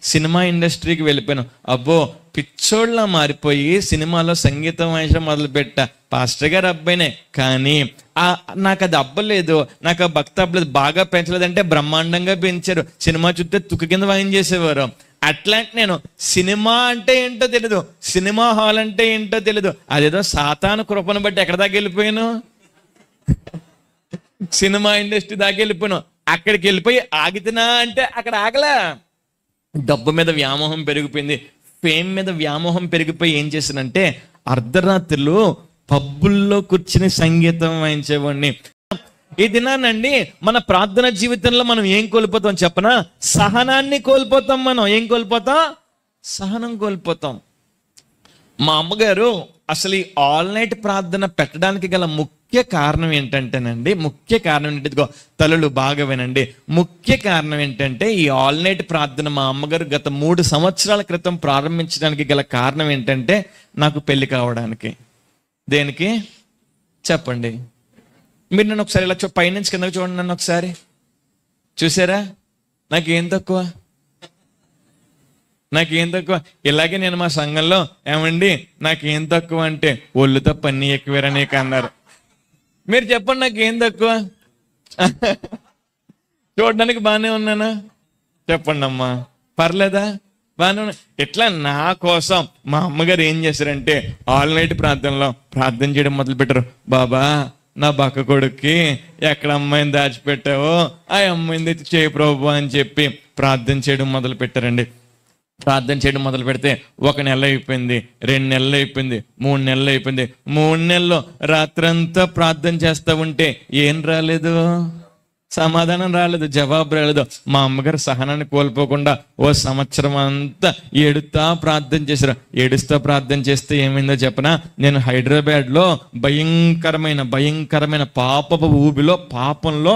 Cinema ఇండస్ట్రీకి వెళ్ళిపోయాను. అబ్బో పిచ్చోళ్ళ మారిపోయి సినిమాలో సంగీతం వాయించడం మొదలుపెట్టా. పాస్టర్ గారు అబ్బాయినే, కానీ నాకు అది అబ్బలేదు, నాకు ఆ భక్తి అబ్బలేదు, బాగా పెంచలేదంటే బ్రహ్మాండంగా పెంచారు. సినిమా చూస్తే తుక్కు కింద వాయించేసేవారు. అట్లాంటి నేను సినిమా అంటే ఏంటో తెలీదు, సినిమా హాల్ అంటే ఏంటో తెలీదు. అదేదో సాతాను కృపను బట్టి ఎక్కడ దాకా వెళ్ళిపోయాను, సినిమా ఇండస్ట్రీ దాకా వెళ్ళిపోయాను. అక్కడికి వెళ్ళిపోయి ఆగితేనా అంటే అక్కడ ఆగలా. డబ్బు మీద వ్యామోహం పెరిగిపోయింది, ఫేమ్ మీద వ్యామోహం పెరిగిపోయి ఏం చేశానంటే అర్ధరాత్రులు పబ్బుల్లో కూర్చుని సంగీతం వాయించేవాడిని. ఈ దినానండి మన ప్రార్థన జీవితంలో మనం ఏం కోల్పోతాం చెప్పనా? సహనాన్ని కోల్పోతాం. మనం ఏం కోల్పోతాం? సహనం కోల్పోతాం. మా అమ్మగారు అసలు ఈ ఆల్ నైట్ ప్రార్థన పెట్టడానికి గల ముఖ్య కారణం ఏంటంటేనండి, ముఖ్య కారణం ఏంటో తలలు బాగా వినండి. ముఖ్య కారణం ఏంటంటే ఈ ఆల్ నైట్ ప్రార్థన మా అమ్మగారు గత 3 సంవత్సరాల క్రితం ప్రారంభించడానికి గల కారణం ఏంటంటే నాకు పెళ్లి కావడానికి. దేనికి చెప్పండి? మీరు నన్ను ఒకసారి ఇలా పైనుంచి కిందకు చూడండి, నన్ను ఒకసారి చూసారా? నాకేం తక్కువ, నాకేం తక్కువ? ఇలాగే నేను మా సంఘంలో ఏమండి నాకేం తక్కువ అంటే ఒళ్ళు తప్ప అన్నీ ఎక్కువేరా నీకు అన్నారు. మీరు చెప్పండి నాకేం తక్కువ? చూడడానికి బాగానే ఉన్నానా? చెప్పండి అమ్మా, పర్లేదా? బాగానే ఉన్నా. ఇట్లా నా కోసం మా అమ్మగారు ఏం చేశారంటే ఆల్ నైట్ ప్రార్థనలో ప్రార్థన చేయడం మొదలు పెట్టారు. బాబా నా బక్క కొడుక్కి ఎక్కడ అమ్మాయిని దాచిపెట్టావో ఆ అమ్మాయిని తెచ్చి చేయి ప్రభు అని చెప్పి ప్రార్థన చేయడం మొదలు పెట్టారండి. ప్రార్థన చేయడం మొదలు పెడితే 1 నెల అయిపోయింది, 2 నెలలు అయిపోయింది, 3 నెలలు అయిపోయింది. 3 నెలల్లో రాత్రంతా ప్రార్థన చేస్తా ఉంటే ఏం రాలేదు, సమాధానం రాలేదు, జవాబు రాలేదు. మా అమ్మగారు సహనాన్ని కోల్పోకుండా 1 సంవత్సరం అంతా ఏడుస్తా ప్రార్థన చేశారు. ఏడుస్తా ప్రార్థన చేస్తే ఏమైందో చెప్పనా? నేను హైదరాబాద్లో భయంకరమైన పాపపు ఊబిలో, పాపంలో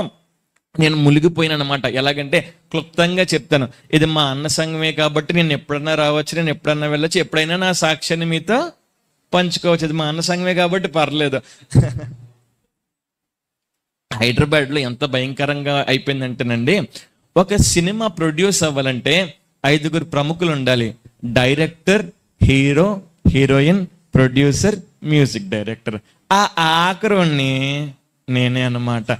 నేను మునిగిపోయినా అనమాట. ఎలాగంటే క్లుప్తంగా చెప్తాను. ఇది మా అన్న సంఘమే కాబట్టి నేను ఎప్పుడన్నా రావచ్చు, నేను ఎప్పుడన్నా వెళ్ళచ్చు, ఎప్పుడైనా నా సాక్ష్యాన్ని మీతో పంచుకోవచ్చు. ఇది మా అన్న సంఘమే కాబట్టి పర్లేదు. హైదరాబాద్లో ఎంత భయంకరంగా అయిపోయిందంటేనండి, ఒక సినిమా ప్రొడ్యూస్ అవ్వాలంటే 5 ప్రముఖులు ఉండాలి. Director, hero, heroine, producer, music director. ఆఖరుణ్ణి నేనే అన్నమాట.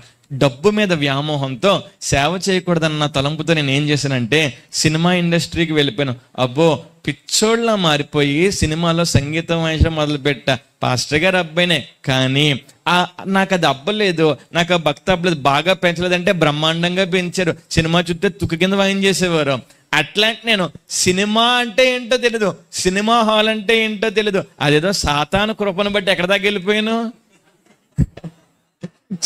డబ్బు మీద వ్యామోహంతో సేవ చేయకూడదన్న తలంపుతో నేను ఏం చేశానంటే సినిమా ఇండస్ట్రీకి వెళ్ళిపోయాను. అబ్బో పిచ్చోళ్ళ మారిపోయి సినిమాలో సంగీతం వాయించడం మొదలుపెట్టా. పాస్టర్ గారు అబ్బాయినే, కానీ నాకు అది అబ్బలేదు, నాకు ఆ భక్తి అబ్బలేదు, బాగా పెంచలేదంటే బ్రహ్మాండంగా పెంచారు. సినిమా చూస్తే తుక్కు కింద వాయించేసేవారు. అట్లాంటి నేను సినిమా అంటే ఏంటో తెలీదు, సినిమా హాల్ అంటే ఏంటో తెలీదు. అదేదో సాతాను కృపను బట్టి ఎక్కడ దాకా వెళ్ళిపోయాను,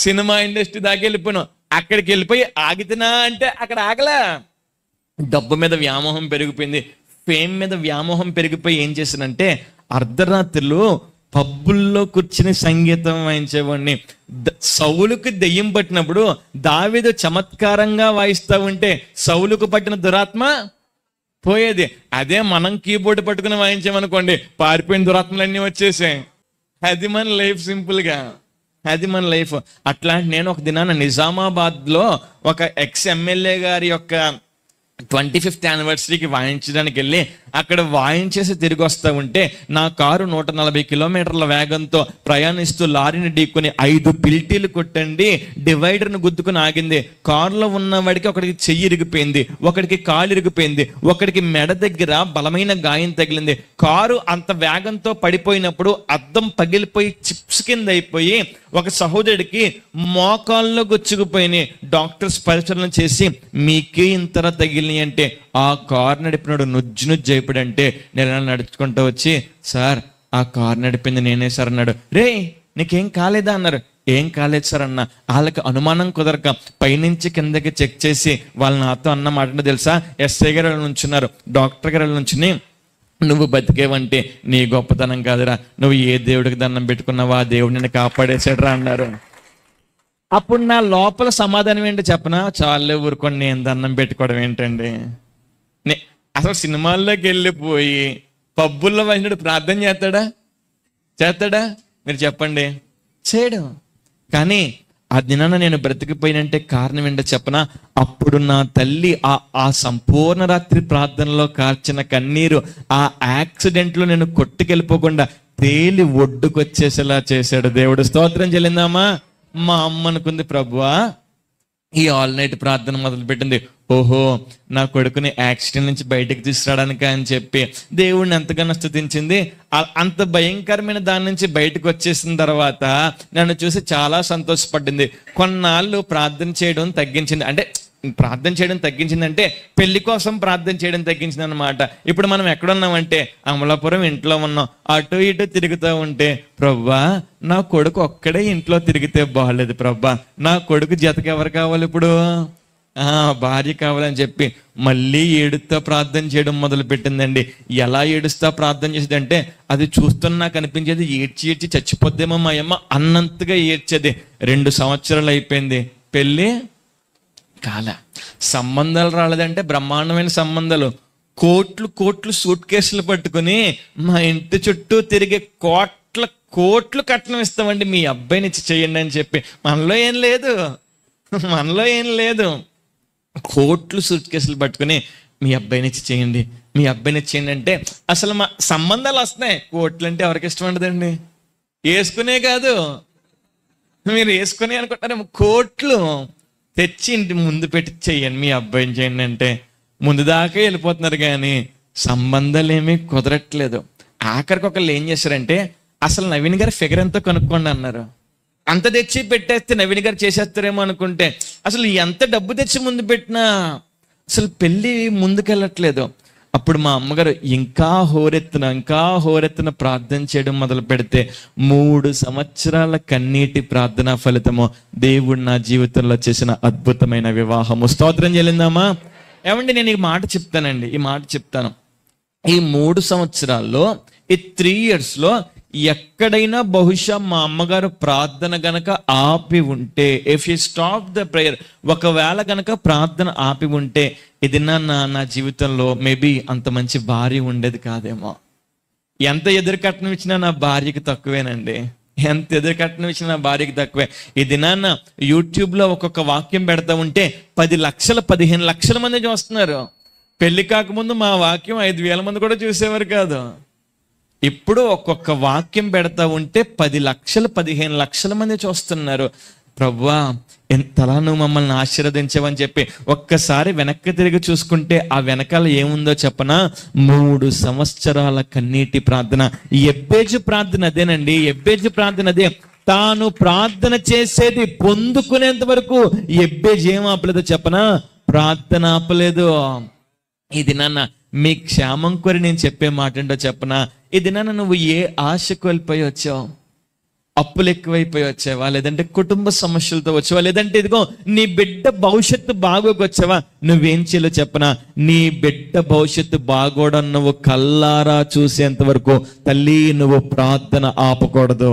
సినిమా ఇండస్ట్రీ దాకా వెళ్ళిపోయాను. అక్కడికి వెళ్ళిపోయి ఆగితేనా అంటే అక్కడ ఆగలా. డబ్బు మీద వ్యామోహం పెరిగిపోయింది, ఫేమ్ మీద వ్యామోహం పెరిగిపోయి ఏం చేశానంటే అర్ధరాత్రులు పబ్బుల్లో కూర్చుని సంగీతం వాయించేవాడిని. సౌలుకు దెయ్యం పట్టినప్పుడు దావీదు చమత్కారంగా వాయిస్తా ఉంటే సౌలుకు పట్టిన దురాత్మ పోయేది. అదే మనం కీబోర్డ్ పట్టుకుని వాయించామనుకోండి, పారిపోయిన దురాత్మలన్నీ వచ్చేసాయి. అది మన లైఫ్, సింపుల్గా అది మన లైఫ్. అట్లాంటి నేను ఒక దినాన నిజామాబాద్లో ఒక ఎమ్మెల్యే గారి యొక్క 25th యానివర్సరీకి వాయించడానికి వెళ్ళి అక్కడ వాయించేసి తిరిగి వస్తూ ఉంటే నా కారు 140 కిలోమీటర్ల వేగంతో ప్రయాణిస్తూ లారీని ఢీకొని 5 పిల్టీలు కొట్టండి, డివైడర్ను గుద్దుకుని ఆగింది. కారులో ఉన్నవాడికి ఒకడికి చెయ్యి ఇరిగిపోయింది, ఒకడికి కాలు ఇరిగిపోయింది, ఒకడికి మెడ దగ్గర బలమైన గాయం తగిలింది. కారు అంత వేగంతో పడిపోయినప్పుడు అద్దం పగిలిపోయి చిప్స్ కింద అయిపోయి ఒక సహోదరుడికి మోకాల్లో గుచ్చుకుపోయినాయి. డాక్టర్స్ పరిశీలన చేసి మీకే ఇంతలా తగిలినాయి అంటే ఆ కారు నడిపినాడు నుజ్జు అయిపోయాడంటే నేను నడుచుకుంటూ వచ్చి, సార్ ఆ కారు నడిపింది నేనే సార్ అన్నాడు. రే నీకేం కాలేదా అన్నారు. ఏం కాలేదు సార్ అన్న. వాళ్ళకి అనుమానం కుదరక పైనుంచి కిందకి చెక్ చేసి వాళ్ళు నాతో అన్న మాట తెలుసా, ఎస్ఐ గారు నుంచున్నారు, డాక్టర్ గారు నుంచుని నువ్వు బతికేవంటే నీ గొప్పతనం కాదురా, నువ్వు ఏ దేవుడికి దండం పెట్టుకున్నావో ఆ దేవుడు నిన్ను కాపాడేసాడురా అన్నారు. అప్పుడు నా లోపల సమాధానం ఏంటో చెప్పనా, చాలే ఊరుకొని నేను దండం పెట్టుకోవడం ఏంటండి. అసలు సినిమాల్లోకి వెళ్ళిపోయి పబ్బుల్లో వాయినడు ప్రార్థన చేస్తాడా? మీరు చెప్పండి. చేయడం. కానీ ఆ దినాన నేను బ్రతికిపోయినంటే కారణం ఏంటో చెప్పనా? అప్పుడు నా తల్లి ఆ సంపూర్ణ రాత్రి ప్రార్థనలో కార్చిన కన్నీరు, ఆ యాక్సిడెంట్లో నేను కొట్టుకెళ్ళిపోకుండా తేలి ఒడ్డుకొచ్చేసేలా చేశాడు దేవుడు. స్తోత్రం చెల్లిందామా? మా అమ్మ అనుకుంది, ప్రభువా ఈ ఆల్ నైట్ ప్రార్థన మొదలుపెట్టింది, ఓహో నా కొడుకుని యాక్సిడెంట్ నుంచి బయటకు తీసుకురావడానికి అని చెప్పి దేవుడిని ఎంతగానో స్తుతించింది. అంత భయంకరమైన దాని నుంచి బయటకు వచ్చేసిన తర్వాత నన్ను చూసి చాలా సంతోషపడింది. కొన్నాళ్ళు ప్రార్థన చేయడం తగ్గించింది. అంటే ప్రార్థన చేయడం తగ్గించిందంటే పెళ్లి కోసం ప్రార్థన చేయడం తగ్గించింది అనమాట. ఇప్పుడు మనం ఎక్కడున్నామంటే అమలాపురం ఇంట్లో ఉన్నాం. అటు ఇటు తిరుగుతూ ఉంటే, ప్రవ్వా నా కొడుకు ఒక్కడే ఇంట్లో తిరిగితే బాగలేదు ప్రవ్వా, నా కొడుకు జతకి ఎవరు కావాలి ఇప్పుడు? భార్య కావాలని చెప్పి మళ్ళీ ఏడుస్తా ప్రార్థన చేయడం మొదలు పెట్టిందండి. ఎలా ఏడుస్తా ప్రార్థన చేసేది అంటే, అది చూస్తున్నా నాకు అనిపించేది ఏడ్చి ఏడ్చి చచ్చిపోద్దేమో మా అమ్మ అన్నంతగా ఏడ్చేది. 2 సంవత్సరాలు అయిపోయింది, పెళ్ళి కాల, సంబంధాలు రాలేదంటే బ్రహ్మాండమైన సంబంధాలు, కోట్లు సూట్ కేసులు పట్టుకుని మా ఇంటి చుట్టూ తిరిగే కోట్లు కట్నం ఇస్తామండి, మీ అబ్బాయిని ఇచ్చి చేయండి అని చెప్పి. మనలో ఏం లేదు, కోట్లు సూట్ కేసులు పట్టుకుని మీ అబ్బాయిని ఇచ్చి చేయండి, మీ అబ్బాయిని ఇచ్చి చేయండి అంటే అసలు మా సంబంధాలు వస్తున్నాయి. కోట్లు అంటే ఎవరికి ఇష్టం ఉండదండి? వేసుకునే కాదు, మీరు వేసుకునే అనుకుంటారేమో, కోట్లు తెచ్చి ఇంటి ముందు పెట్టి చెయ్యండి, మీ అబ్బాయిని చేయండి అంటే ముందు దాకా వెళ్ళిపోతున్నారు కానీ సంబంధాలు ఏమీ కుదరట్లేదు. ఆఖరికి ఒకళ్ళు ఏం చేశారంటే, అసలు నవీన్ గారి ఫిగర్ ఎంతో కనుక్కోండి అన్నారు. అంత తెచ్చి పెట్టేస్తే నవీన్ గారు చేసేస్తారేమో అనుకుంటే, అసలు ఎంత డబ్బు తెచ్చి ముందు పెట్టినా అసలు పెళ్ళి ముందుకెళ్ళట్లేదు. అప్పుడు మా అమ్మగారు ఇంకా హోరెత్తున ప్రార్థన చేయడం మొదలు పెడితే 3 సంవత్సరాల కన్నీటి ప్రార్థన ఫలితము దేవుడు నా జీవితంలో చేసిన అద్భుతమైన వివాహము. స్తోత్రం చెల్లిందామా? ఏమండి నేను ఈ మాట చెప్తాను. ఈ 3 సంవత్సరాల్లో, ఈ 3 years లో ఎక్కడైనా బహుశా మా అమ్మగారు ప్రార్థన గనక ఆపి ఉంటే, if you stop the prayer, ఒకవేళ గనక ప్రార్థన ఆపి ఉంటే ఇది నా జీవితంలో మేబీ అంత మంచి భార్య ఉండేది కాదేమో. ఎంత ఎదురు కట్నం ఇచ్చినా నా భార్యకి తక్కువేనండి, ఎంత ఎదురు కట్నం ఇచ్చినా నా భార్యకి తక్కువే. ఇది యూట్యూబ్లో ఒక్కొక్క వాక్యం పెడతా ఉంటే 10 లక్షలు 15 లక్షల మంది చూస్తున్నారు. పెళ్లి కాకముందు మా వాక్యం 5,000 మంది కూడా చూసేవారు కాదు. ఇప్పుడు ఒక్కొక్క వాక్యం పెడతా ఉంటే 10 లక్షలు 15 లక్షల మంది చూస్తున్నారు. ప్రభువా ఎంతలా నువ్వు మమ్మల్ని ఆశీర్వదించవని చెప్పి ఒక్కసారి వెనక్కి తిరిగి చూసుకుంటే ఆ వెనకాల ఏముందో చెప్పనా? 3 సంవత్సరాల కన్నీటి ప్రార్థన. ఎబ్బేజు ప్రార్థన అదేనండి, ఎబ్బేజు ప్రార్థన అదే. తాను ప్రార్థన చేసేది పొందుకునేంత వరకు ఎబ్బేజు ఏం ఆపలేదో చెప్పనా? ప్రార్థన ఆపలేదు. ఇది మీ క్షేమం కోరి నేను చెప్పే మాట ఏంటో చెప్పనా? ఇది నువ్వు ఏ ఆశ కోల్పోయి వచ్చావు? అప్పులు ఎక్కువైపోయి వచ్చావా? లేదంటే కుటుంబ సమస్యలతో వచ్చావా? లేదంటే ఇదిగో నీ బిడ్డ భవిష్యత్తు బాగోకి వచ్చావా? నువ్వేం చేయాలో చెప్పనా? నీ బిడ్డ భవిష్యత్తు బాగోడం నువ్వు కల్లారా చూసేంత వరకు తల్లి నువ్వు ప్రార్థన ఆపకూడదు.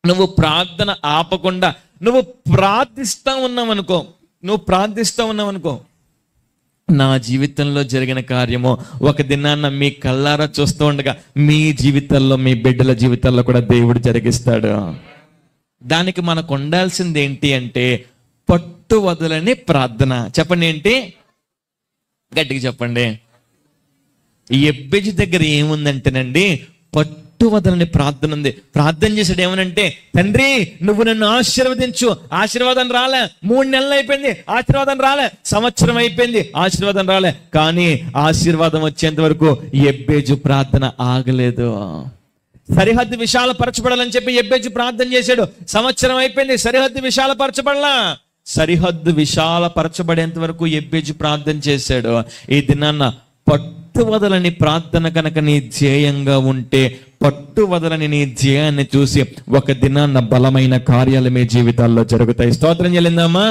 నువ్వు ప్రార్థన ఆపకుండా నువ్వు ప్రార్థిస్తా ఉన్నావనుకో, నా జీవితంలో జరిగిన కార్యము ఒక దినాన్న మీ కళ్ళారా చూస్తూ ఉండగా మీ జీవితాల్లో, మీ బిడ్డల జీవితాల్లో కూడా దేవుడు జరిగిస్తాడు. దానికి మనకు ఉండాల్సింది ఏంటి అంటే పట్టు వదలని ప్రార్థన. చెప్పండి ఏంటి? గట్టిగా చెప్పండి. ఎబ్బేజు దగ్గర ఏముందంటేనండి పట్టు వదలని ప్రార్థన ఉంది. ప్రార్థన చేసాడు ఏమనంటే, తండ్రి నువ్వు నన్ను ఆశీర్వదించు. ఆశీర్వాదం రాలే, 3 నెలలు అయిపోయింది, ఆశీర్వాదం రాలే, సంవత్సరం అయిపోయింది, ఆశీర్వాదం రాలే. కానీ ఆశీర్వాదం వచ్చేంత వరకు ఎబ్బేజు ప్రార్థన ఆగలేదు. సరిహద్దు విశాలపరచబడాలని చెప్పి ఎబ్బేజు ప్రార్థన చేశాడు. సంవత్సరం అయిపోయింది, సరిహద్దు విశాలపరచబడలా. సరిహద్దు విశాలపరచబడేంత వరకు ఎబ్బేజు ప్రార్థన చేశాడు. ఈ దినాన్న పట్టు వదలని ప్రార్థన కనుక నీ ధ్యేయంగా ఉంటే, పట్టు వదలని నీ ధ్యేయాన్ని చూసి ఒక దినాన్న బలమైన కార్యాలు మీ జీవితాల్లో జరుగుతాయి. స్తోత్రం చెల్లిందామా?